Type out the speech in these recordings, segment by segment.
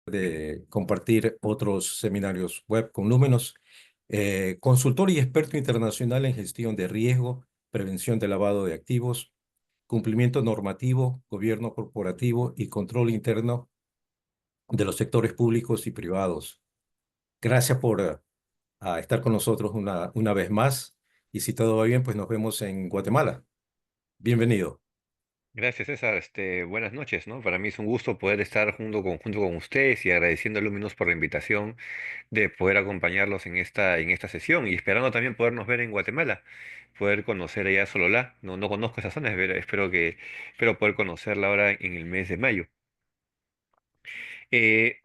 de compartir otros seminarios web con Númenos, consultor y experto internacional en gestión de riesgo, prevención de lavado de activos, cumplimiento normativo, gobierno corporativo y control interno de los sectores públicos y privados. Gracias por estar con nosotros una vez más y si todo va bien, pues nos vemos en Guatemala. Bienvenido. Gracias, César. Buenas noches, ¿no? Para mí es un gusto poder estar junto con ustedes y agradeciendo a Luminous por la invitación de poder acompañarlos en esta sesión y esperando también podernos ver en Guatemala, poder conocer allá Sololá. No conozco esa zona, espero poder conocerla ahora en el mes de mayo. Eh,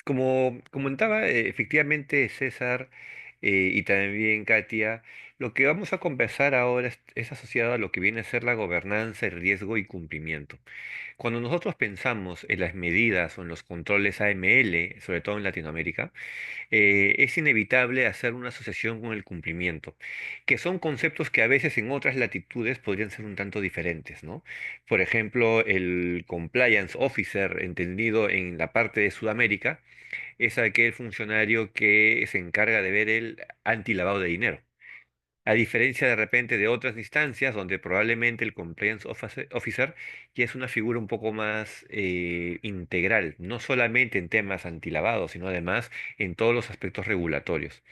como comentaba, efectivamente César y también Katia, lo que vamos a conversar ahora es asociado a lo que viene a ser la gobernanza, el riesgo y cumplimiento. Cuando nosotros pensamos en las medidas o en los controles AML, sobre todo en Latinoamérica, es inevitable hacer una asociación con el cumplimiento, que son conceptos que a veces en otras latitudes podrían ser un tanto diferentes, ¿no? Por ejemplo, el compliance officer, entendido en la parte de Sudamérica, es aquel funcionario que se encarga de ver el antilavado de dinero. A diferencia de repente de otras instancias donde probablemente el compliance officer ya es una figura un poco más integral, no solamente en temas antilavados, sino además en todos los aspectos regulatorios.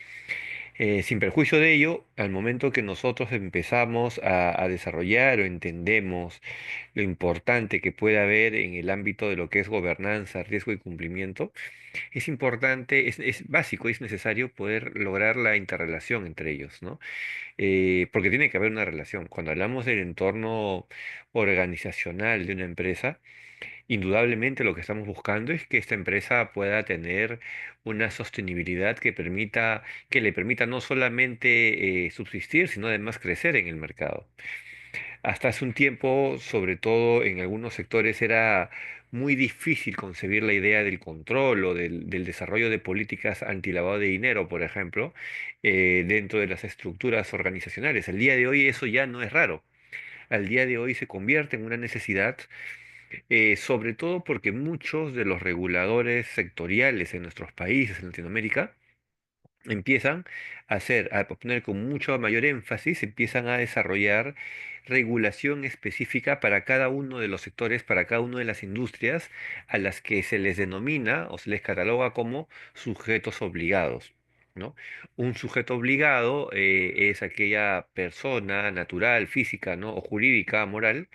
Sin perjuicio de ello, al momento que nosotros empezamos a desarrollar o entendemos lo importante que puede haber en el ámbito de lo que es gobernanza, riesgo y cumplimiento, es importante, es básico, es necesario poder lograr la interrelación entre ellos, ¿no? Porque tiene que haber una relación. Cuando hablamos del entorno organizacional de una empresa, indudablemente lo que estamos buscando es que esta empresa pueda tener una sostenibilidad que le permita no solamente subsistir, sino además crecer en el mercado. Hasta hace un tiempo, sobre todo en algunos sectores, era muy difícil concebir la idea del control o del desarrollo de políticas antilavado de dinero, por ejemplo, dentro de las estructuras organizacionales. El día de hoy eso ya no es raro. Al día de hoy se convierte en una necesidad, sobre todo porque muchos de los reguladores sectoriales en nuestros países, en Latinoamérica, empiezan a poner con mucho mayor énfasis, empiezan a desarrollar regulación específica para cada uno de los sectores, para cada una de las industrias a las que se les denomina o se les cataloga como sujetos obligados, ¿no? Un sujeto obligado es aquella persona natural, física, ¿no? o jurídica, moral,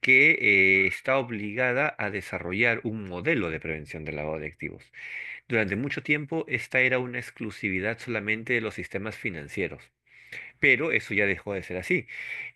que está obligada a desarrollar un modelo de prevención del lavado de activos. Durante mucho tiempo, esta era una exclusividad solamente de los sistemas financieros, pero eso ya dejó de ser así.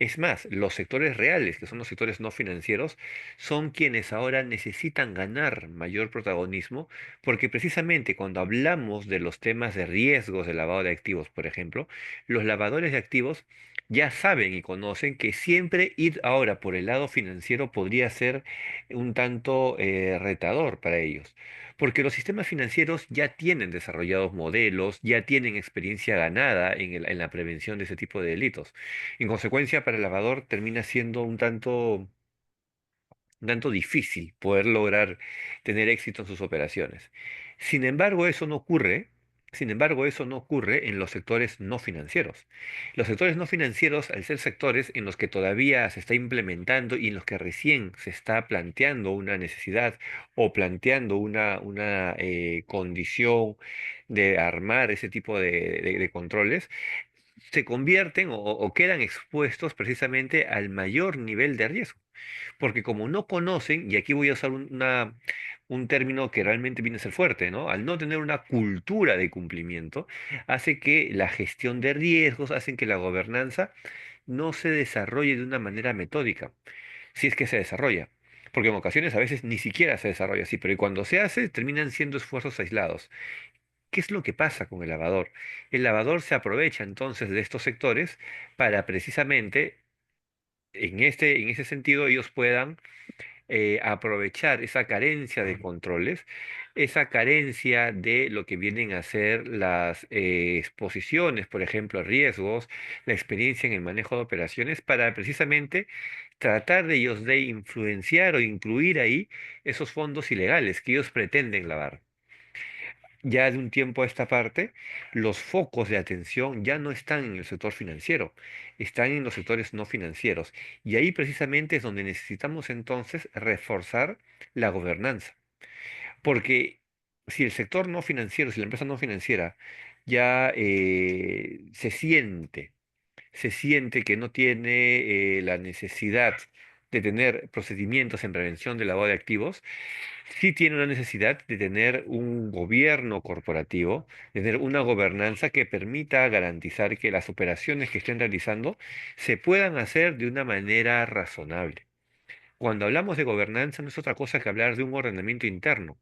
Es más, los sectores reales, que son los sectores no financieros, son quienes ahora necesitan ganar mayor protagonismo, porque precisamente cuando hablamos de los temas de riesgos de lavado de activos, por ejemplo, los lavadores de activos ya saben y conocen que siempre ir ahora por el lado financiero podría ser un tanto retador para ellos. Porque los sistemas financieros ya tienen desarrollados modelos, ya tienen experiencia ganada en la prevención de ese tipo de delitos. En consecuencia, para el lavador termina siendo un tanto difícil poder lograr tener éxito en sus operaciones. Sin embargo, eso no ocurre. Sin embargo, eso no ocurre en los sectores no financieros. Los sectores no financieros, al ser sectores en los que todavía se está implementando y en los que recién se está planteando una necesidad o planteando una condición de armar ese tipo de controles, se convierten o quedan expuestos precisamente al mayor nivel de riesgo. Porque como no conocen, y aquí voy a usar un término que realmente viene a ser fuerte, ¿no? Al no tener una cultura de cumplimiento, hace que la gestión de riesgos, hacen que la gobernanza no se desarrolle de una manera metódica, si es que se desarrolla. Porque en ocasiones a veces ni siquiera se desarrolla así, pero cuando se hace terminan siendo esfuerzos aislados. ¿Qué es lo que pasa con el lavador? El lavador se aprovecha entonces de estos sectores para precisamente, en ese sentido, ellos puedan aprovechar esa carencia de controles, esa carencia de lo que vienen a ser las exposiciones, por ejemplo, a riesgos, la experiencia en el manejo de operaciones, para precisamente tratar de ellos de influenciar o incluir ahí esos fondos ilegales que ellos pretenden lavar. Ya de un tiempo a esta parte, los focos de atención ya no están en el sector financiero, están en los sectores no financieros. Y ahí precisamente es donde necesitamos entonces reforzar la gobernanza. Porque si el sector no financiero, si la empresa no financiera ya se siente que no tiene la necesidad de tener procedimientos en prevención del lavado de activos, sí tiene una necesidad de tener un gobierno corporativo, de tener una gobernanza que permita garantizar que las operaciones que estén realizando se puedan hacer de una manera razonable. Cuando hablamos de gobernanza no es otra cosa que hablar de un ordenamiento interno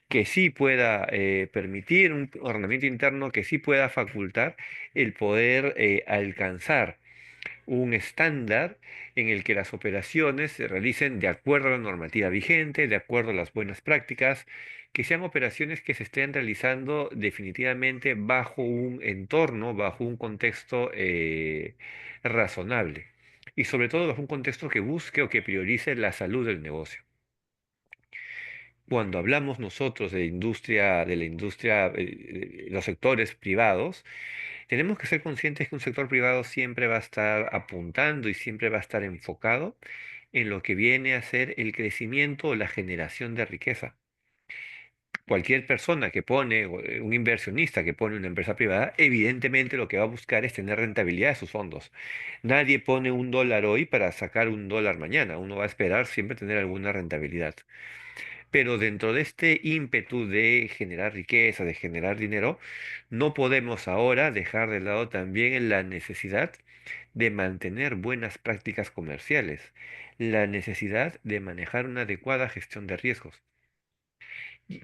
que sí pueda permitir, un ordenamiento interno que sí pueda facultar el poder alcanzar un estándar en el que las operaciones se realicen de acuerdo a la normativa vigente, de acuerdo a las buenas prácticas, que sean operaciones que se estén realizando definitivamente bajo un entorno, bajo un contexto razonable y sobre todo bajo un contexto que busque o que priorice la salud del negocio. Cuando hablamos nosotros de la industria, de los sectores privados, tenemos que ser conscientes que un sector privado siempre va a estar apuntando y siempre va a estar enfocado en lo que viene a ser el crecimiento o la generación de riqueza. Cualquier persona que pone, un inversionista que pone una empresa privada, evidentemente lo que va a buscar es tener rentabilidad de sus fondos. Nadie pone un dólar hoy para sacar un dólar mañana. Uno va a esperar siempre tener alguna rentabilidad. Pero dentro de este ímpetu de generar riqueza, de generar dinero, no podemos ahora dejar de lado también la necesidad de mantener buenas prácticas comerciales, la necesidad de manejar una adecuada gestión de riesgos.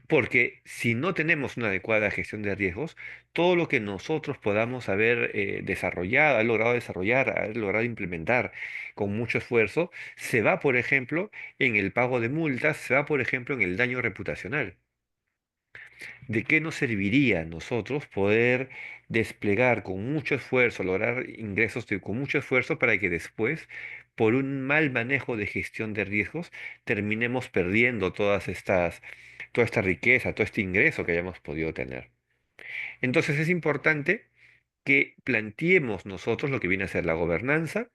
Porque si no tenemos una adecuada gestión de riesgos, todo lo que nosotros podamos haber desarrollado, haber logrado desarrollar, haber logrado implementar con mucho esfuerzo, se va, por ejemplo, en el pago de multas, se va, por ejemplo, en el daño reputacional. ¿De qué nos serviría a nosotros poder desplegar con mucho esfuerzo, lograr ingresos con mucho esfuerzo para que después, por un mal manejo de gestión de riesgos, terminemos perdiendo toda esta riqueza, todo este ingreso que hayamos podido tener? Entonces es importante que planteemos nosotros lo que viene a ser la gobernanza,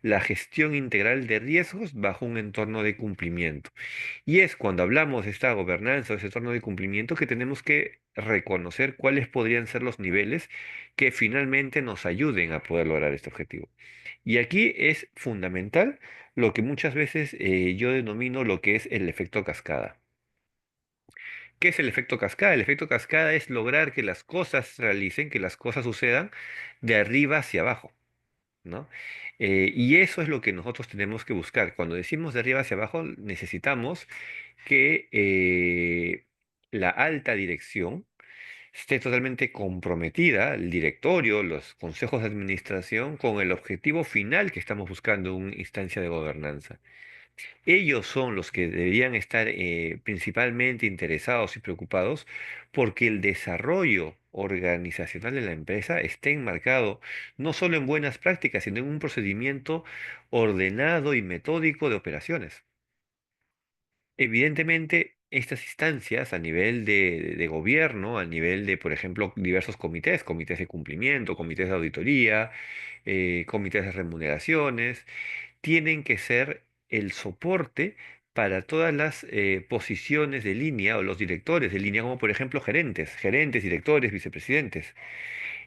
la gestión integral de riesgos bajo un entorno de cumplimiento. Y es cuando hablamos de esta gobernanza, de ese entorno de cumplimiento, que tenemos que reconocer cuáles podrían ser los niveles que finalmente nos ayuden a poder lograr este objetivo. Y aquí es fundamental lo que muchas veces yo denomino lo que es el efecto cascada. ¿Qué es el efecto cascada? El efecto cascada es lograr que las cosas se realicen, que las cosas sucedan de arriba hacia abajo. ¿No? Y eso es lo que nosotros tenemos que buscar. Cuando decimos de arriba hacia abajo, necesitamos que la alta dirección esté totalmente comprometida, el directorio, los consejos de administración, con el objetivo final que estamos buscando en una instancia de gobernanza. Ellos son los que deberían estar principalmente interesados y preocupados porque el desarrollo organizacional de la empresa esté enmarcado no solo en buenas prácticas, sino en un procedimiento ordenado y metódico de operaciones. Evidentemente, estas instancias a nivel de gobierno, a nivel de, por ejemplo, diversos comités, comités de cumplimiento, comités de auditoría, comités de remuneraciones, tienen que ser el soporte para todas las posiciones de línea o los directores de línea, como por ejemplo gerentes, directores, vicepresidentes.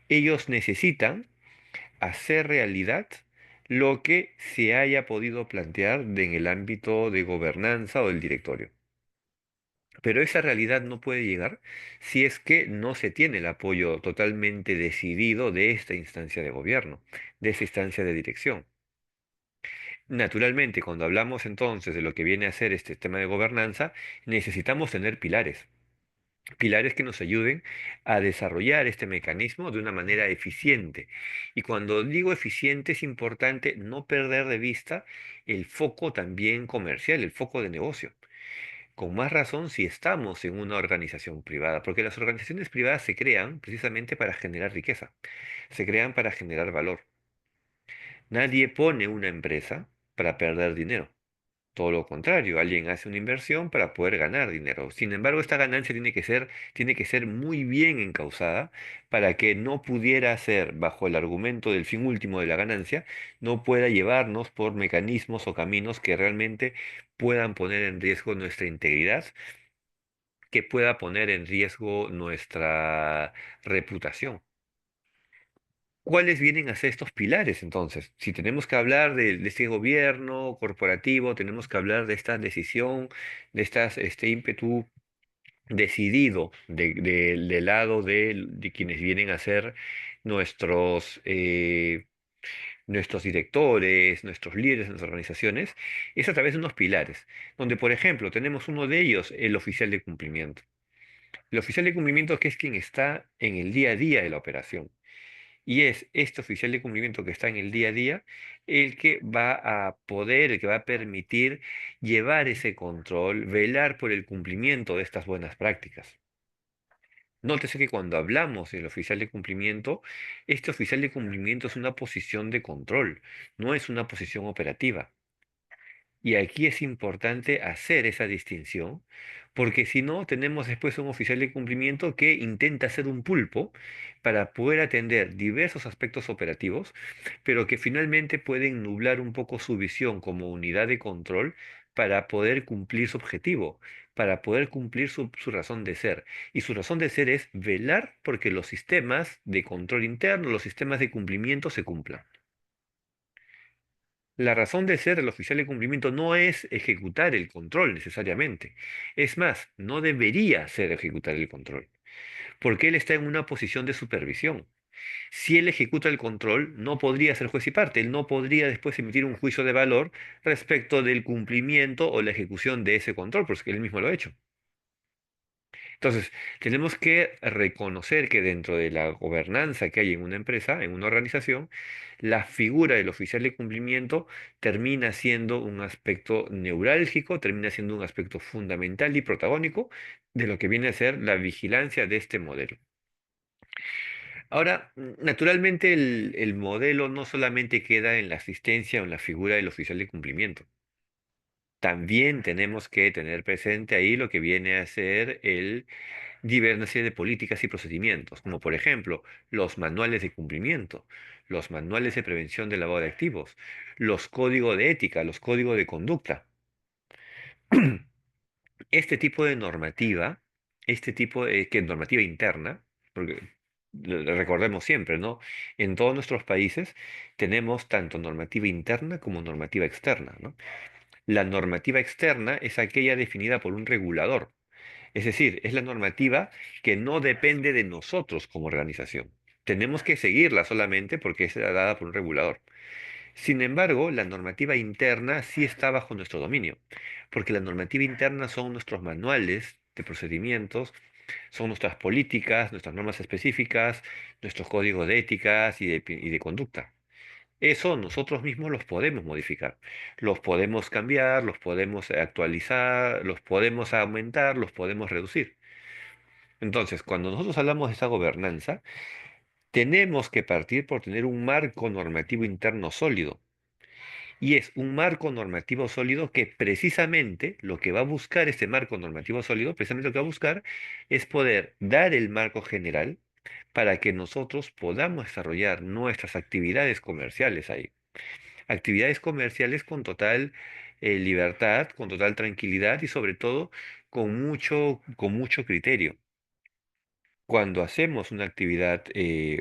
Ellos necesitan hacer realidad lo que se haya podido plantear en el ámbito de gobernanza o del directorio. Pero esa realidad no puede llegar si es que no se tiene el apoyo totalmente decidido de esta instancia de gobierno, de esta instancia de dirección. Naturalmente, cuando hablamos entonces de lo que viene a ser este tema de gobernanza, necesitamos tener pilares, pilares que nos ayuden a desarrollar este mecanismo de una manera eficiente. Y cuando digo eficiente es importante no perder de vista el foco también comercial, el foco de negocio. Con más razón si estamos en una organización privada, porque las organizaciones privadas se crean precisamente para generar riqueza, se crean para generar valor. Nadie pone una empresa para perder dinero. Todo lo contrario, alguien hace una inversión para poder ganar dinero. Sin embargo, esta ganancia tiene que ser muy bien encausada para que no pudiera ser, bajo el argumento del fin último de la ganancia, no pueda llevarnos por mecanismos o caminos que realmente puedan poner en riesgo nuestra integridad, que pueda poner en riesgo nuestra reputación. ¿Cuáles vienen a ser estos pilares entonces? Si tenemos que hablar de este gobierno corporativo, tenemos que hablar de esta decisión, de este ímpetu decidido del lado de quienes vienen a ser nuestros, nuestros directores, nuestros líderes en las organizaciones, es a través de unos pilares, donde por ejemplo tenemos uno de ellos, el oficial de cumplimiento. El oficial de cumplimiento que es quien está en el día a día de la operación. Y es este oficial de cumplimiento que está en el día a día el que va a poder, el que va a permitir llevar ese control, velar por el cumplimiento de estas buenas prácticas. Nótese que cuando hablamos del oficial de cumplimiento, este oficial de cumplimiento es una posición de control, no es una posición operativa. Y aquí es importante hacer esa distinción, porque si no, tenemos después un oficial de cumplimiento que intenta hacer un pulpo para poder atender diversos aspectos operativos, pero que finalmente pueden nublar un poco su visión como unidad de control para poder cumplir su objetivo, para poder cumplir su razón de ser. Y su razón de ser es velar porque los sistemas de control interno, los sistemas de cumplimiento se cumplan. La razón de ser del oficial de cumplimiento no es ejecutar el control necesariamente. Es más, no debería ser ejecutar el control, porque él está en una posición de supervisión. Si él ejecuta el control, no podría ser juez y parte, él no podría después emitir un juicio de valor respecto del cumplimiento o la ejecución de ese control, porque él mismo lo ha hecho. Entonces, tenemos que reconocer que dentro de la gobernanza que hay en una empresa, en una organización, la figura del oficial de cumplimiento termina siendo un aspecto neurálgico, termina siendo un aspecto fundamental y protagónico de lo que viene a ser la vigilancia de este modelo. Ahora, naturalmente el modelo no solamente queda en la asistencia o en la figura del oficial de cumplimiento. También tenemos que tener presente ahí lo que viene a ser diversas serie de políticas y procedimientos, como por ejemplo los manuales de cumplimiento, los manuales de prevención del lavado de activos, los códigos de ética, los códigos de conducta. Este tipo de normativa, este tipo de que normativa interna, porque recordemos siempre, ¿no? En todos nuestros países tenemos tanto normativa interna como normativa externa, ¿no? La normativa externa es aquella definida por un regulador. Es decir, es la normativa que no depende de nosotros como organización. Tenemos que seguirla solamente porque es dada por un regulador. Sin embargo, la normativa interna sí está bajo nuestro dominio, porque la normativa interna son nuestros manuales de procedimientos, son nuestras políticas, nuestras normas específicas, nuestros códigos de éticas y de conducta. Eso nosotros mismos los podemos modificar, los podemos cambiar, los podemos actualizar, los podemos aumentar, los podemos reducir. Entonces, cuando nosotros hablamos de esa gobernanza, tenemos que partir por tener un marco normativo interno sólido. Y es un marco normativo sólido que precisamente lo que va a buscar este marco normativo sólido, precisamente lo que va a buscar es poder dar el marco general para que nosotros podamos desarrollar nuestras actividades comerciales ahí. Actividades comerciales con total libertad, con total tranquilidad y sobre todo con mucho criterio. Cuando hacemos una actividad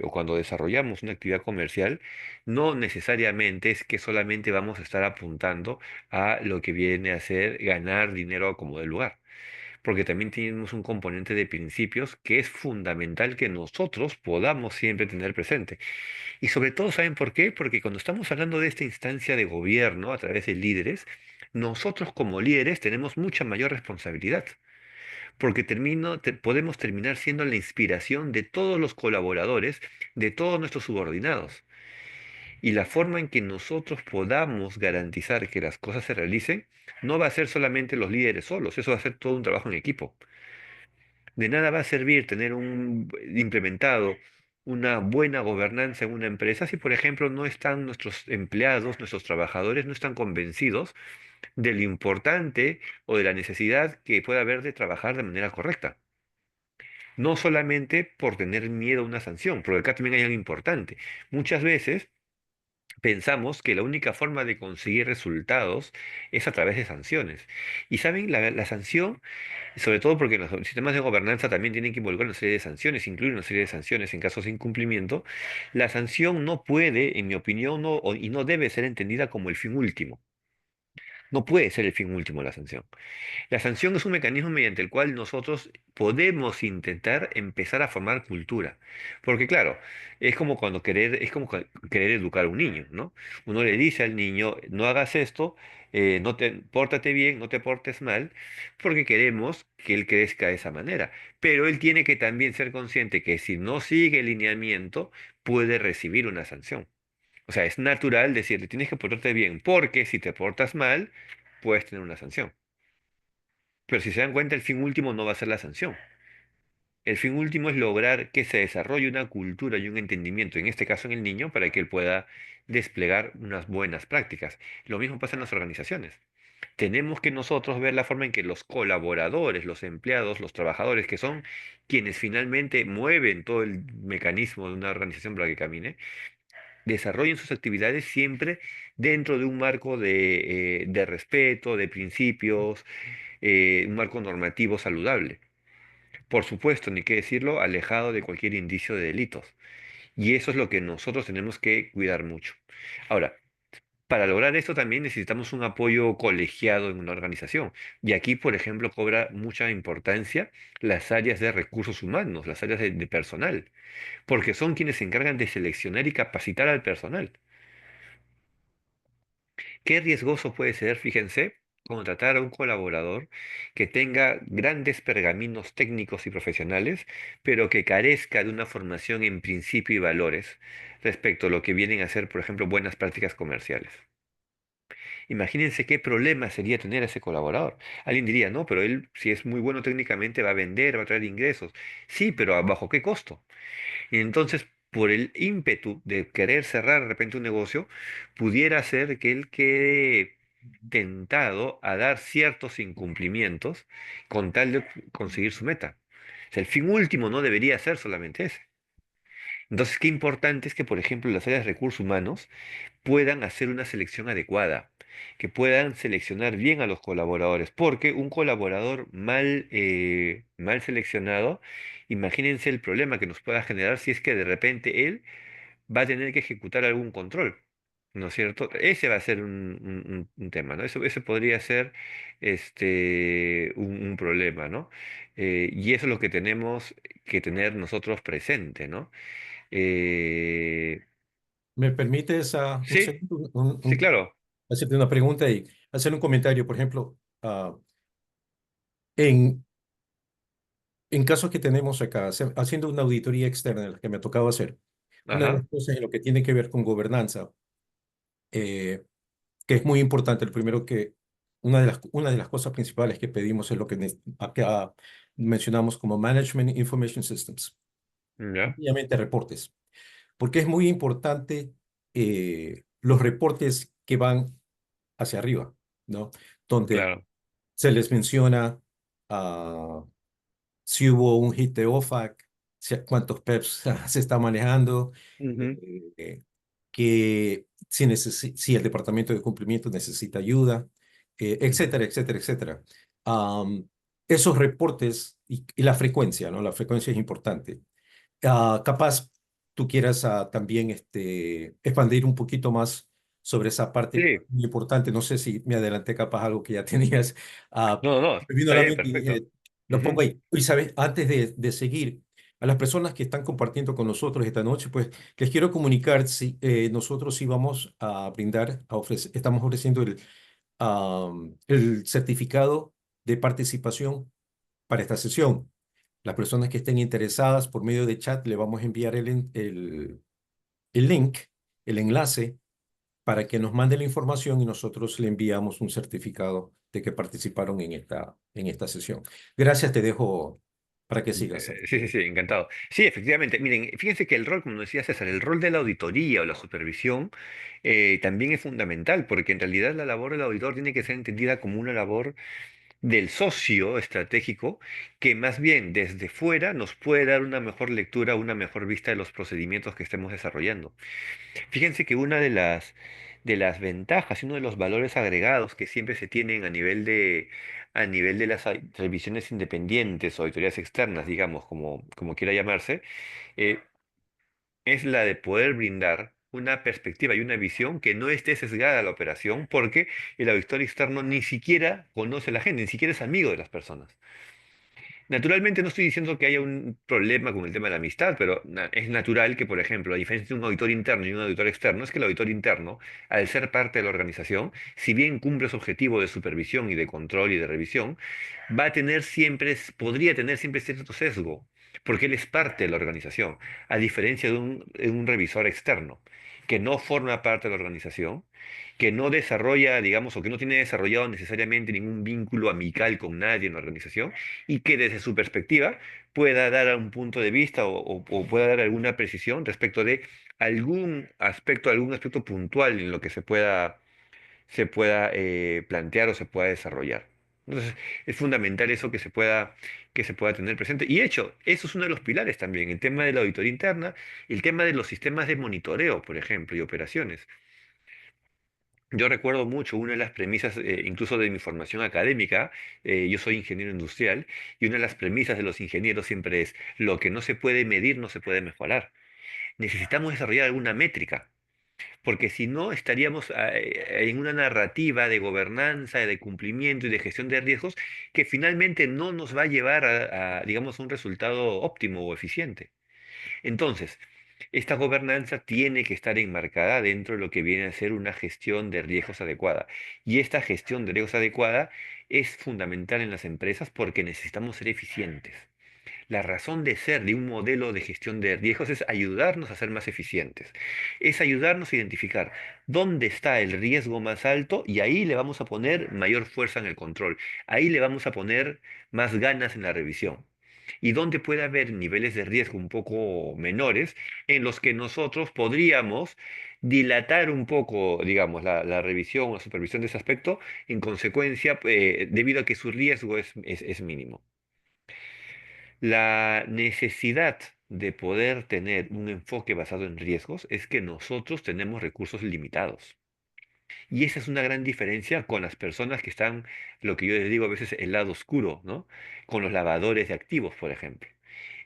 o cuando desarrollamos una actividad comercial, no necesariamente es que solamente vamos a estar apuntando a lo que viene a ser ganar dinero como del lugar, porque también tenemos un componente de principios que es fundamental que nosotros podamos siempre tener presente. Y sobre todo, ¿saben por qué? Porque cuando estamos hablando de esta instancia de gobierno a través de líderes, nosotros como líderes tenemos mucha mayor responsabilidad porque podemos terminar siendo la inspiración de todos los colaboradores, de todos nuestros subordinados. Y la forma en que nosotros podamos garantizar que las cosas se realicen no va a ser solamente los líderes solos, eso va a ser todo un trabajo en equipo. De nada va a servir tener implementado una buena gobernanza en una empresa si, por ejemplo, no están nuestros empleados, nuestros trabajadores, no están convencidos de lo importante o de la necesidad que pueda haber de trabajar de manera correcta. No solamente por tener miedo a una sanción, porque acá también hay algo importante. Muchas veces pensamos que la única forma de conseguir resultados es a través de sanciones. Y saben, la sanción, sobre todo porque los sistemas de gobernanza también tienen que involucrar una serie de sanciones, incluir una serie de sanciones en casos de incumplimiento, la sanción no puede, en mi opinión, y no debe ser entendida como el fin último. No puede ser el fin último la sanción. La sanción es un mecanismo mediante el cual nosotros podemos intentar empezar a formar cultura. Porque claro, es como querer educar a un niño, ¿no? Uno le dice al niño, no hagas esto, pórtate bien, no te portes mal, porque queremos que él crezca de esa manera. Pero él tiene que también ser consciente que si no sigue el lineamiento, puede recibir una sanción. O sea, es natural decirle, tienes que portarte bien, porque si te portas mal, puedes tener una sanción. Pero si se dan cuenta, el fin último no va a ser la sanción. El fin último es lograr que se desarrolle una cultura y un entendimiento, en este caso en el niño, para que él pueda desplegar unas buenas prácticas. Lo mismo pasa en las organizaciones. Tenemos que nosotros ver la forma en que los colaboradores, los empleados, los trabajadores, que son quienes finalmente mueven todo el mecanismo de una organización para que camine, desarrollen sus actividades siempre dentro de un marco de respeto, de principios, un marco normativo saludable. Por supuesto, ni qué decirlo, alejado de cualquier indicio de delitos. Y eso es lo que nosotros tenemos que cuidar mucho. Ahora, para lograr esto también necesitamos un apoyo colegiado en una organización. Y aquí, por ejemplo, cobra mucha importancia las áreas de recursos humanos, las áreas de personal, porque son quienes se encargan de seleccionar y capacitar al personal. Qué riesgoso puede ser, fíjense, contratar a un colaborador que tenga grandes pergaminos técnicos y profesionales, pero que carezca de una formación en principio y valores respecto a lo que vienen a ser, por ejemplo, buenas prácticas comerciales. Imagínense qué problema sería tener a ese colaborador. Alguien diría, no, pero él, si es muy bueno técnicamente, va a vender, va a traer ingresos. Sí, pero ¿bajo qué costo? Y entonces, por el ímpetu de querer cerrar de repente un negocio, pudiera ser que él quede tentado a dar ciertos incumplimientos con tal de conseguir su meta. O sea, el fin último no debería ser solamente ese. Entonces, qué importante es que, por ejemplo, las áreas de recursos humanos puedan hacer una selección adecuada, que puedan seleccionar bien a los colaboradores, porque un colaborador mal seleccionado, imagínense el problema que nos pueda generar si es que de repente él va a tener que ejecutar algún control, ¿no es cierto? Ese va a ser un tema, ¿no? Eso podría ser un problema, ¿no? Y eso es lo que tenemos que tener nosotros presente, ¿no? Eh, ¿Me permites un sí, segundo, sí, claro. hacerte una pregunta y hacer un comentario? Por ejemplo, en, en casos que tenemos acá, haciendo una auditoría externa, la que me ha tocado hacer, una de las Ajá, cosas en lo que tiene que ver con gobernanza, eh, que es muy importante, el primero que, una de las cosas principales que pedimos es lo que acá mencionamos como Management Information Systems, ya, obviamente reportes, porque es muy importante los reportes que van hacia arriba, ¿no? Donde claro. se les menciona ah, si hubo un hit de OFAC, cuántos PEPs se está manejando, Ujú, que si el departamento de cumplimiento necesita ayuda, ujú. etcétera, etcétera, etcétera. Am, Esos reportes y la frecuencia, ¿no? La frecuencia es importante. Capaz tú quieras también expandir un poquito más sobre esa parte Sí, muy importante. No sé si me adelanté capaz algo que ya tenías. no, no, Me vino a está la bien, mente y perfecto. dije, lo pongo Ujú, ahí. Y sabes, antes de seguir, a las personas que están compartiendo con nosotros esta noche, pues les quiero comunicar si nosotros sí vamos a brindar, estamos ofreciendo el certificado de participación para esta sesión. Las personas que estén interesadas por medio de chat le vamos a enviar el link, el enlace, para que nos mande la información y nosotros le enviamos un certificado de que participaron en esta sesión. Gracias, te dejo. para que sigas. Sí, sí, sí, encantado. Sí, efectivamente. Miren, fíjense que el rol, como decía César, el rol de la auditoría o la supervisión también es fundamental, porque en realidad la labor del auditor tiene que ser entendida como una labor del socio estratégico que más bien desde fuera nos puede dar una mejor lectura, una mejor vista de los procedimientos que estemos desarrollando. Fíjense que una de las ventajas y uno de los valores agregados que siempre se tienen a nivel de las revisiones independientes o auditorías externas, digamos, como quiera llamarse, eh, es la de poder brindar una perspectiva y una visión que no esté sesgada a la operación, porque el auditor externo ni siquiera conoce a la gente, ni siquiera es amigo de las personas. Naturalmente no estoy diciendo que haya un problema con el tema de la amistad, pero es natural que, por ejemplo, la diferencia entre un auditor interno y un auditor externo es que el auditor interno, al ser parte de la organización, si bien cumple su objetivo de supervisión y de control y de revisión, va a tener siempre, podría tener siempre cierto sesgo, porque él es parte de la organización, a diferencia de un revisor externo, que no forma parte de la organización, que no desarrolla, digamos, o que no tiene desarrollado necesariamente ningún vínculo amical con nadie en la organización y que desde su perspectiva pueda dar un punto de vista o pueda dar alguna precisión respecto de algún aspecto puntual en lo que se pueda plantear o se pueda desarrollar. Entonces, es fundamental eso que se pueda tener presente. Y hecho, eso es uno de los pilares también, el tema de la auditoría interna, el tema de los sistemas de monitoreo, por ejemplo, y operaciones. Yo recuerdo mucho una de las premisas, incluso de mi formación académica, yo soy ingeniero industrial, y una de las premisas de los ingenieros siempre es, lo que no se puede medir no se puede mejorar. Necesitamos desarrollar alguna métrica, porque si no estaríamos en una narrativa de gobernanza, de cumplimiento y de gestión de riesgos que finalmente no nos va a llevar digamos, a un resultado óptimo o eficiente. Entonces, esta gobernanza tiene que estar enmarcada dentro de lo que viene a ser una gestión de riesgos adecuada. Y esta gestión de riesgos adecuada es fundamental en las empresas porque necesitamos ser eficientes. La razón de ser de un modelo de gestión de riesgos es ayudarnos a ser más eficientes. Es ayudarnos a identificar dónde está el riesgo más alto y ahí le vamos a poner mayor fuerza en el control. Ahí le vamos a poner más ganas en la revisión y donde puede haber niveles de riesgo un poco menores en los que nosotros podríamos dilatar un poco, digamos, la revisión o la supervisión de ese aspecto, en consecuencia, debido a que su riesgo es mínimo. La necesidad de poder tener un enfoque basado en riesgos es que nosotros tenemos recursos limitados. Y esa es una gran diferencia con las personas que están, lo que yo les digo a veces, el lado oscuro, ¿no? Con los lavadores de activos, por ejemplo.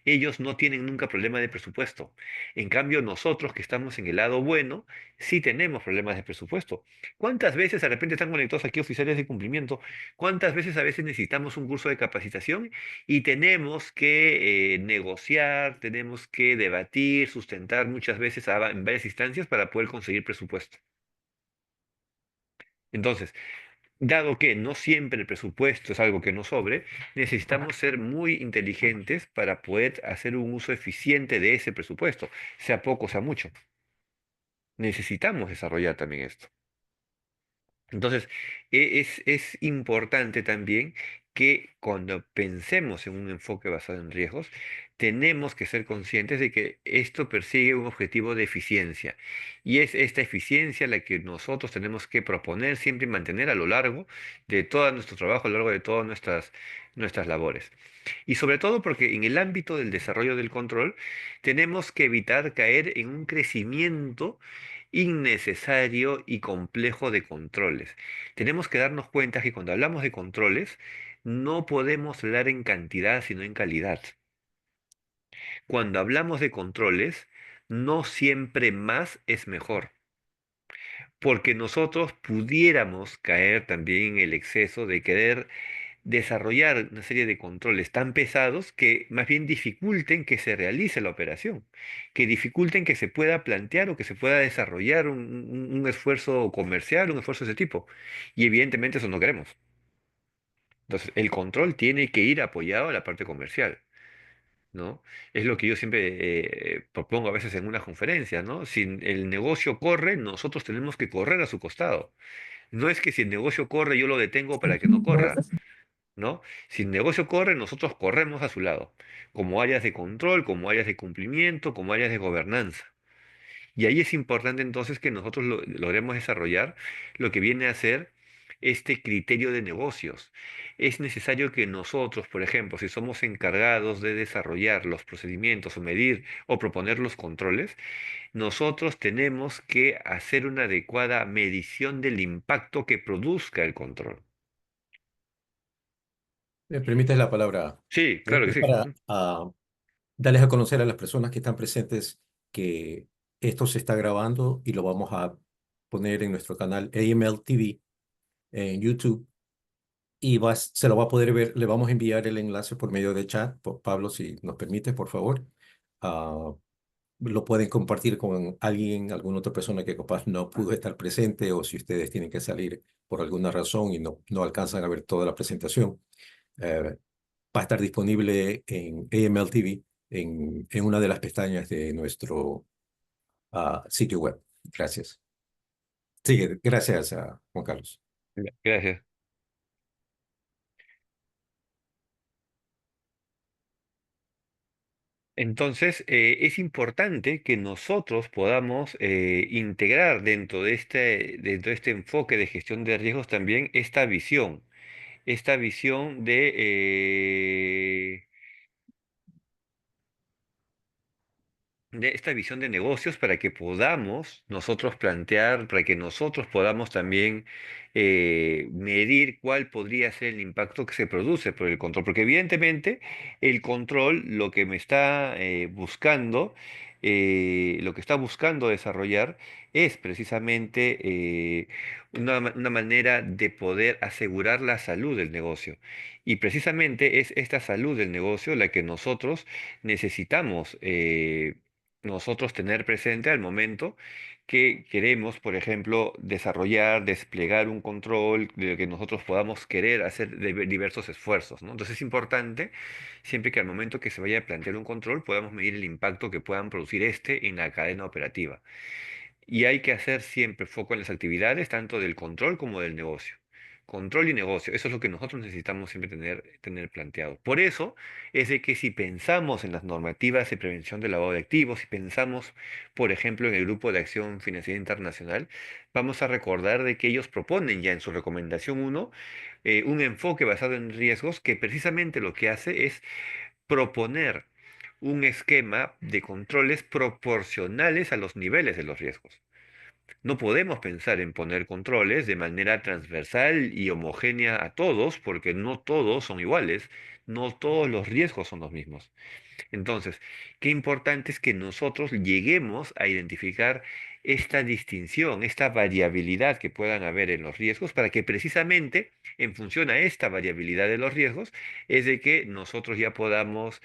Ellos no tienen nunca problema de presupuesto. En cambio, nosotros que estamos en el lado bueno, sí tenemos problemas de presupuesto. ¿Cuántas veces de repente están conectados aquí oficiales de cumplimiento? ¿Cuántas veces a veces necesitamos un curso de capacitación y tenemos que negociar, tenemos que debatir, sustentar muchas veces en varias instancias para poder conseguir presupuesto? Entonces, dado que no siempre el presupuesto es algo que nos sobre, necesitamos ser muy inteligentes para poder hacer un uso eficiente de ese presupuesto, sea poco, sea mucho. Necesitamos desarrollar también esto. Entonces, es importante también que cuando pensemos en un enfoque basado en riesgos, tenemos que ser conscientes de que esto persigue un objetivo de eficiencia. Y es esta eficiencia la que nosotros tenemos que proponer siempre y mantener a lo largo de todo nuestro trabajo, a lo largo de todas nuestras labores. Y sobre todo porque en el ámbito del desarrollo del control, tenemos que evitar caer en un crecimiento innecesario y complejo de controles. Tenemos que darnos cuenta que cuando hablamos de controles, no podemos hablar en cantidad, sino en calidad. Cuando hablamos de controles, no siempre más es mejor, porque nosotros pudiéramos caer también en el exceso de querer desarrollar una serie de controles tan pesados que más bien dificulten que se realice la operación, que dificulten que se pueda plantear o que se pueda desarrollar un esfuerzo comercial, un esfuerzo de ese tipo. Y evidentemente eso no queremos. Entonces, el control tiene que ir apoyado a la parte comercial, ¿no? Es lo que yo siempre propongo a veces en unas conferencias, ¿no? Si el negocio corre, nosotros tenemos que correr a su costado. No es que si el negocio corre, yo lo detengo para que no corra. ¿no? Si el negocio corre, nosotros corremos a su lado, como áreas de control, como áreas de cumplimiento, como áreas de gobernanza. Y ahí es importante entonces que nosotros logremos desarrollar lo que viene a ser este criterio de negocios. Es necesario que nosotros, por ejemplo, si somos encargados de desarrollar los procedimientos o medir o proponer los controles, nosotros tenemos que hacer una adecuada medición del impacto que produzca el control. ¿Me permites la palabra? Sí, claro que Es sí. para Ujú. darles a conocer a las personas que están presentes que esto se está grabando y lo vamos a poner en nuestro canal AML TV en YouTube y se lo va a poder ver. Le vamos a enviar el enlace por medio de chat. Pablo, si nos permite, por favor. Ah, lo pueden compartir con alguien, alguna otra persona que capaz no pudo estar presente o si ustedes tienen que salir por alguna razón y no alcanzan a ver toda la presentación. Va a estar disponible en AML TV en una de las pestañas de nuestro sitio web. Gracias. Sigue, gracias a Juan Carlos. Ya, gracias. Entonces, es importante que nosotros podamos integrar dentro de este enfoque de gestión de riesgos también esta visión de esta visión de negocios para que podamos nosotros plantear, para que nosotros podamos también medir cuál podría ser el impacto que se produce por el control. Porque evidentemente el control lo que me está buscando, lo que está buscando desarrollar es precisamente una manera de poder asegurar la salud del negocio. Y precisamente es esta salud del negocio la que nosotros necesitamos. Nosotros tener presente al momento que queremos, por ejemplo, desarrollar, desplegar un control de que nosotros podamos querer hacer diversos esfuerzos, ¿no? Entonces es importante siempre que al momento que se vaya a plantear un control podamos medir el impacto que puedan producir este en la cadena operativa. Y hay que hacer siempre foco en las actividades, tanto del control como del negocio. Control y negocio, eso es lo que nosotros necesitamos siempre tener planteado. Por eso es de que si pensamos en las normativas de prevención del lavado de activos, si pensamos, por ejemplo, en el Grupo de Acción Financiera Internacional, vamos a recordar de que ellos proponen ya en su recomendación uno un enfoque basado en riesgos que precisamente lo que hace es proponer un esquema de controles proporcionales a los niveles de los riesgos. No podemos pensar en poner controles de manera transversal y homogénea a todos, porque no todos son iguales, no todos los riesgos son los mismos. Entonces, qué importante es que nosotros lleguemos a identificar esta distinción, esta variabilidad que puedan haber en los riesgos, para que precisamente en función a esta variabilidad de los riesgos, es de que nosotros ya podamos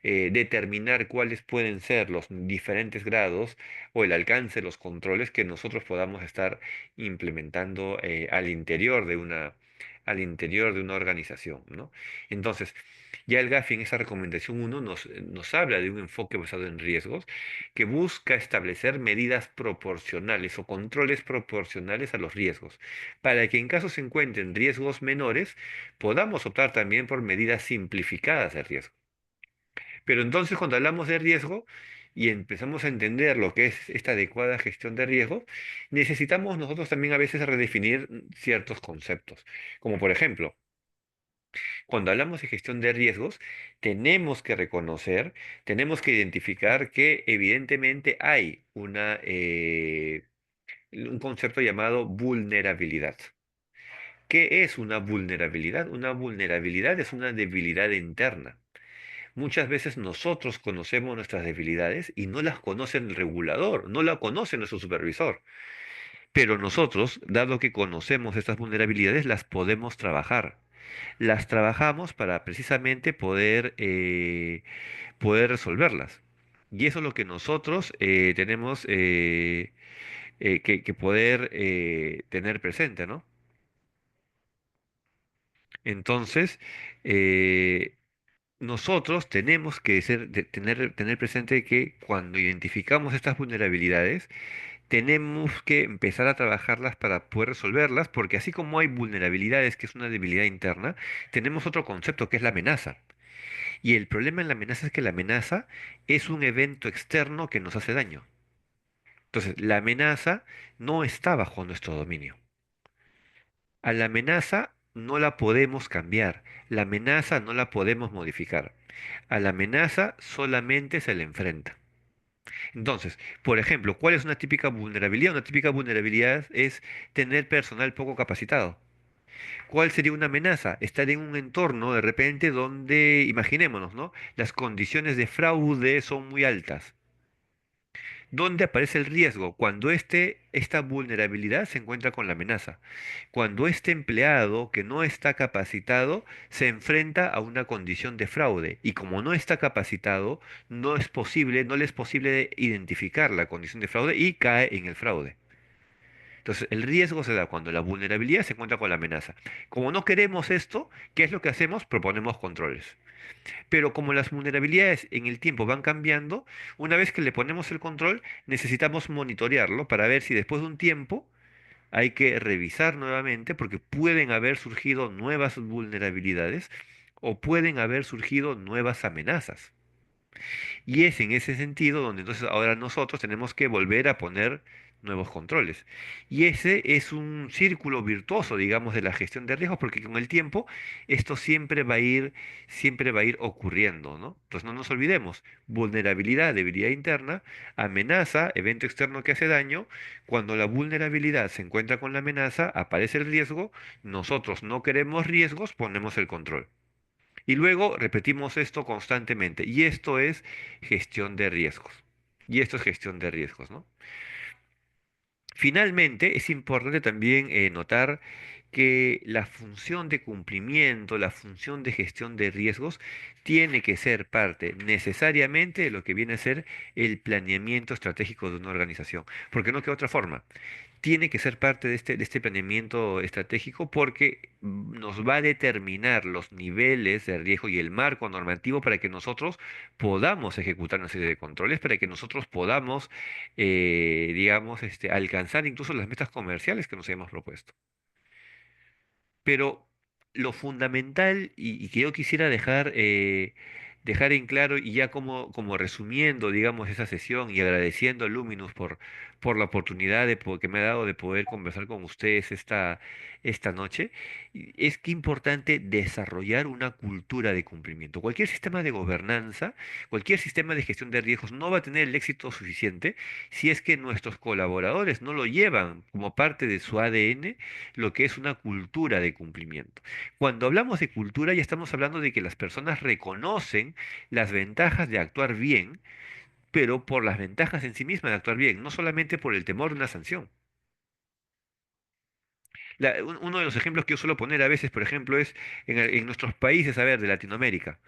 determinar cuáles pueden ser los diferentes grados o el alcance de los controles que nosotros podamos estar implementando al interior de una organización, ¿no? Entonces, ya el GAFI en esa recomendación uno nos habla de un enfoque basado en riesgos que busca establecer medidas proporcionales o controles proporcionales a los riesgos, para que en caso se encuentren riesgos menores, podamos optar también por medidas simplificadas de riesgo. Pero entonces cuando hablamos de riesgo y empezamos a entender lo que es esta adecuada gestión de riesgo, necesitamos nosotros también a veces redefinir ciertos conceptos. Como por ejemplo, cuando hablamos de gestión de riesgos, tenemos que reconocer, tenemos que identificar que evidentemente hay un concepto llamado vulnerabilidad. ¿Qué es una vulnerabilidad? Una vulnerabilidad es una debilidad interna. Muchas veces nosotros conocemos nuestras debilidades y no las conoce el regulador, no la conoce nuestro supervisor. Pero nosotros, dado que conocemos estas vulnerabilidades, las podemos trabajar. Las trabajamos para precisamente poder resolverlas. Y eso es lo que nosotros tenemos que poder tener presente, ¿no? Entonces, eh, nosotros tenemos que tener presente que cuando identificamos estas vulnerabilidades, tenemos que empezar a trabajarlas para poder resolverlas, porque así como hay vulnerabilidades, que es una debilidad interna, tenemos otro concepto que es la amenaza. Y el problema en la amenaza es que la amenaza es un evento externo que nos hace daño. Entonces, la amenaza no está bajo nuestro dominio. A la amenaza no la podemos cambiar, la amenaza no la podemos modificar. A la amenaza solamente se le enfrenta. Entonces, por ejemplo, ¿cuál es una típica vulnerabilidad? Una típica vulnerabilidad es tener personal poco capacitado. ¿Cuál sería una amenaza? Estar en un entorno de repente donde, imaginémonos, ¿no? Las condiciones de fraude son muy altas. ¿Dónde aparece el riesgo? Cuando esta vulnerabilidad se encuentra con la amenaza. Cuando este empleado que no está capacitado se enfrenta a una condición de fraude y como no está capacitado, no le es posible identificar la condición de fraude y cae en el fraude. Entonces, el riesgo se da cuando la vulnerabilidad se encuentra con la amenaza. Como no queremos esto, ¿qué es lo que hacemos? Proponemos controles. Pero como las vulnerabilidades en el tiempo van cambiando, una vez que le ponemos el control, necesitamos monitorearlo para ver si después de un tiempo hay que revisar nuevamente porque pueden haber surgido nuevas vulnerabilidades o pueden haber surgido nuevas amenazas. Y es en ese sentido donde entonces ahora nosotros tenemos que volver a poner nuevos controles. Y ese es un círculo virtuoso, digamos, de la gestión de riesgos, porque con el tiempo esto siempre va a ir ocurriendo, ¿no? Entonces no nos olvidemos, vulnerabilidad, debilidad interna, amenaza, evento externo que hace daño. Cuando la vulnerabilidad se encuentra con la amenaza, aparece el riesgo, nosotros no queremos riesgos, ponemos el control. Y luego repetimos esto constantemente. Y esto es gestión de riesgos. Y esto es gestión de riesgos, ¿no? Finalmente, es importante también notar que la función de cumplimiento, la función de gestión de riesgos, tiene que ser parte necesariamente de lo que viene a ser el planeamiento estratégico de una organización. Porque no queda otra forma, tiene que ser parte de este planeamiento estratégico porque nos va a determinar los niveles de riesgo y el marco normativo para que nosotros podamos ejecutar una serie de controles, para que nosotros podamos, digamos, alcanzar incluso las metas comerciales que nos hayamos propuesto. Pero lo fundamental y que yo quisiera dejar en claro y ya como resumiendo, digamos, esa sesión y agradeciendo a Luminus por la oportunidad que me ha dado de poder conversar con ustedes esta noche, es que importante desarrollar una cultura de cumplimiento. Cualquier sistema de gobernanza, cualquier sistema de gestión de riesgos no va a tener el éxito suficiente si es que nuestros colaboradores no lo llevan como parte de su ADN lo que es una cultura de cumplimiento. Cuando hablamos de cultura ya estamos hablando de que las personas reconocen las ventajas de actuar bien, pero por las ventajas en sí mismas de actuar bien, no solamente por el temor de una sanción. Uno de los ejemplos que yo suelo poner a veces, por ejemplo, es en nuestros países, a ver, de Latinoamérica.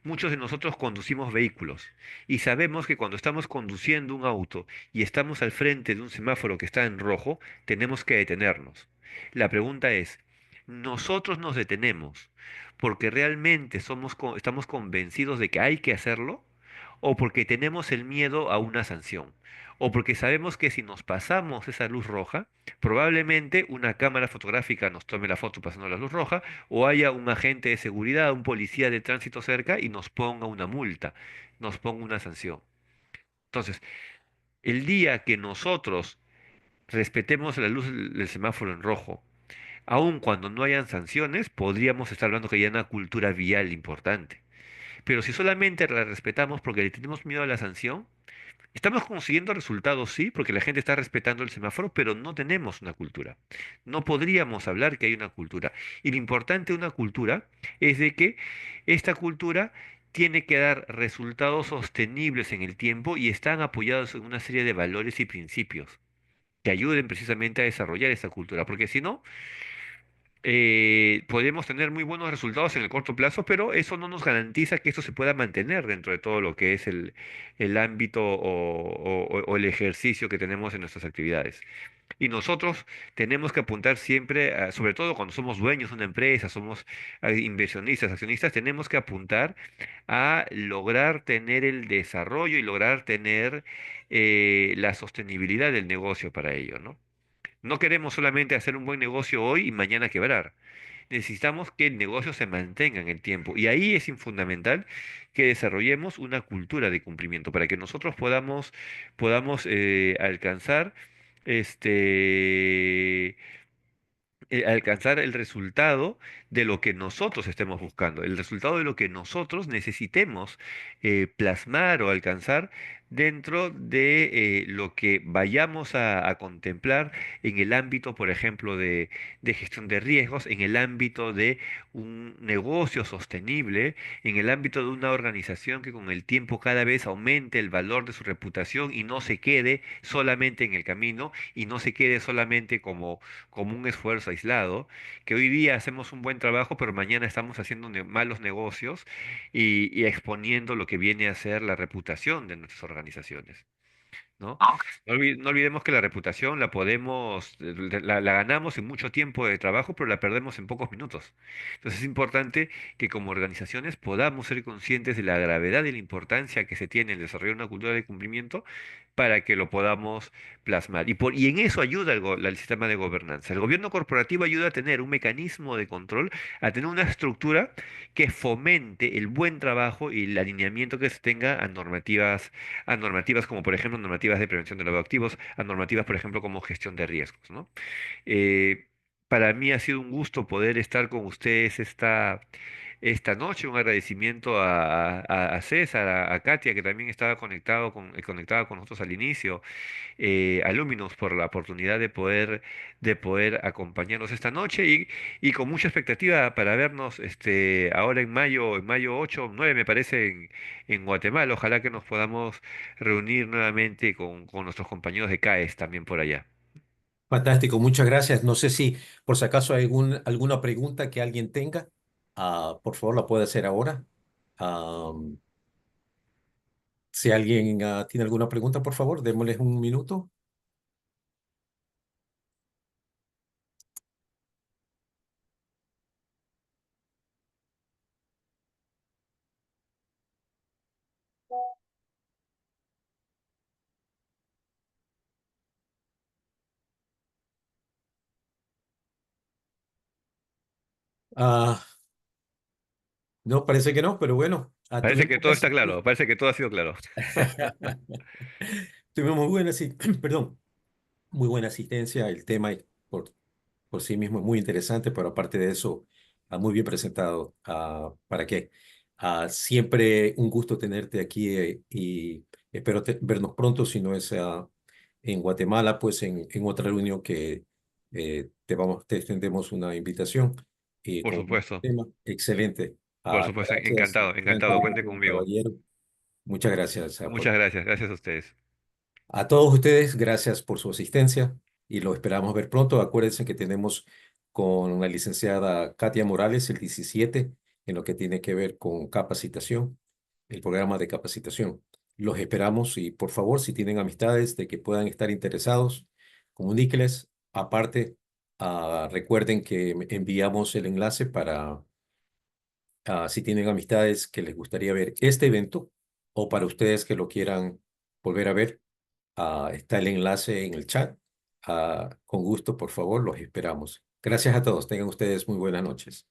Muchos de nosotros conducimos vehículos y sabemos que cuando estamos conduciendo un auto y estamos al frente de un semáforo que está en rojo, tenemos que detenernos. La pregunta es, ¿nosotros nos detenemos porque realmente estamos convencidos de que hay que hacerlo o porque tenemos el miedo a una sanción? O porque sabemos que si nos pasamos esa luz roja, probablemente una cámara fotográfica nos tome la foto pasando la luz roja o haya un agente de seguridad, un policía de tránsito cerca y nos ponga una multa, nos ponga una sanción. Entonces, el día que nosotros respetemos la luz del semáforo en rojo, aun cuando no hayan sanciones, podríamos estar hablando que hay una cultura vial importante. Pero si solamente la respetamos porque le tenemos miedo a la sanción, estamos consiguiendo resultados, sí, porque la gente está respetando el semáforo, pero no tenemos una cultura. No podríamos hablar que hay una cultura. Y lo importante de una cultura es de que esta cultura tiene que dar resultados sostenibles en el tiempo y están apoyados en una serie de valores y principios que ayuden precisamente a desarrollar esa cultura, porque si no, podemos tener muy buenos resultados en el corto plazo, pero eso no nos garantiza que esto se pueda mantener dentro de todo lo que es el ámbito o el ejercicio que tenemos en nuestras actividades. Y nosotros tenemos que apuntar siempre, sobre todo cuando somos dueños de una empresa, somos inversionistas, accionistas, tenemos que apuntar a lograr tener el desarrollo y lograr tener la sostenibilidad del negocio para ello, ¿no? No queremos solamente hacer un buen negocio hoy y mañana quebrar. Necesitamos que el negocio se mantenga en el tiempo. Y ahí es fundamental que desarrollemos una cultura de cumplimiento para que nosotros podamos alcanzar este, alcanzar el resultado de lo que nosotros estemos buscando, el resultado de lo que nosotros necesitemos plasmar o alcanzar dentro de lo que vayamos a contemplar en el ámbito, por ejemplo, de gestión de riesgos, en el ámbito de un negocio sostenible, en el ámbito de una organización que con el tiempo cada vez aumente el valor de su reputación y no se quede solamente en el camino y no se quede solamente como un esfuerzo aislado, que hoy día hacemos un buen trabajo, pero mañana estamos haciendo malos negocios y exponiendo lo que viene a ser la reputación de nuestras organizaciones. ¿No? No olvidemos que la reputación la podemos, la ganamos en mucho tiempo de trabajo, pero la perdemos en pocos minutos. Entonces es importante que como organizaciones podamos ser conscientes de la gravedad y la importancia que se tiene el desarrollar una cultura de cumplimiento para que lo podamos plasmar. Y en eso ayuda el sistema de gobernanza. El gobierno corporativo ayuda a tener un mecanismo de control, a tener una estructura que fomente el buen trabajo y el alineamiento que se tenga a normativas como por ejemplo normativas de prevención de lavado de activos, a normativas por ejemplo como gestión de riesgos, ¿no? Eh, para mí ha sido un gusto poder estar con ustedes esta noche. Un agradecimiento a César, a Katia, que también estaba conectada con nosotros al inicio, a Luminous por la oportunidad de poder acompañarnos esta noche y con mucha expectativa para vernos ahora en mayo 8 o 9 me parece, en Guatemala. Ojalá que nos podamos reunir nuevamente con nuestros compañeros de CAES también por allá. Fantástico, muchas gracias. No sé si por si acaso hay alguna pregunta que alguien tenga, por favor la puede hacer ahora. Am, si alguien tiene alguna pregunta, por favor, démosles un minuto. Ah, no, parece que no, pero bueno, Parece tuvimos que todo está claro, parece que todo ha sido claro. tuvimos muy buena, perdón, muy buena asistencia. El tema por, por sí mismo es muy interesante, pero aparte de eso, muy bien presentado. ¿Para qué? Siempre un gusto tenerte aquí y espero vernos pronto, si no es en Guatemala, pues en otra reunión que te extendemos una invitación y Por con un supuesto, tema excelente. por supuesto, Gracias, encantado, encantado, cuente francamente, conmigo. caballero. Muchas gracias. Muchas gracias, gracias a ustedes. A todos ustedes, gracias por su asistencia y lo esperamos ver pronto. Acuérdense que tenemos con la licenciada Katia Morales el 17 en lo que tiene que ver con capacitación, el programa de capacitación. Los esperamos y por favor, si tienen amistades de que puedan estar interesados, comuníqueles. Aparte, recuerden que enviamos el enlace para si tienen amistades que les gustaría ver este evento o para ustedes que lo quieran volver a ver. Está el enlace en el chat. Con gusto, por favor, los esperamos. Gracias a todos. Tengan ustedes muy buenas noches.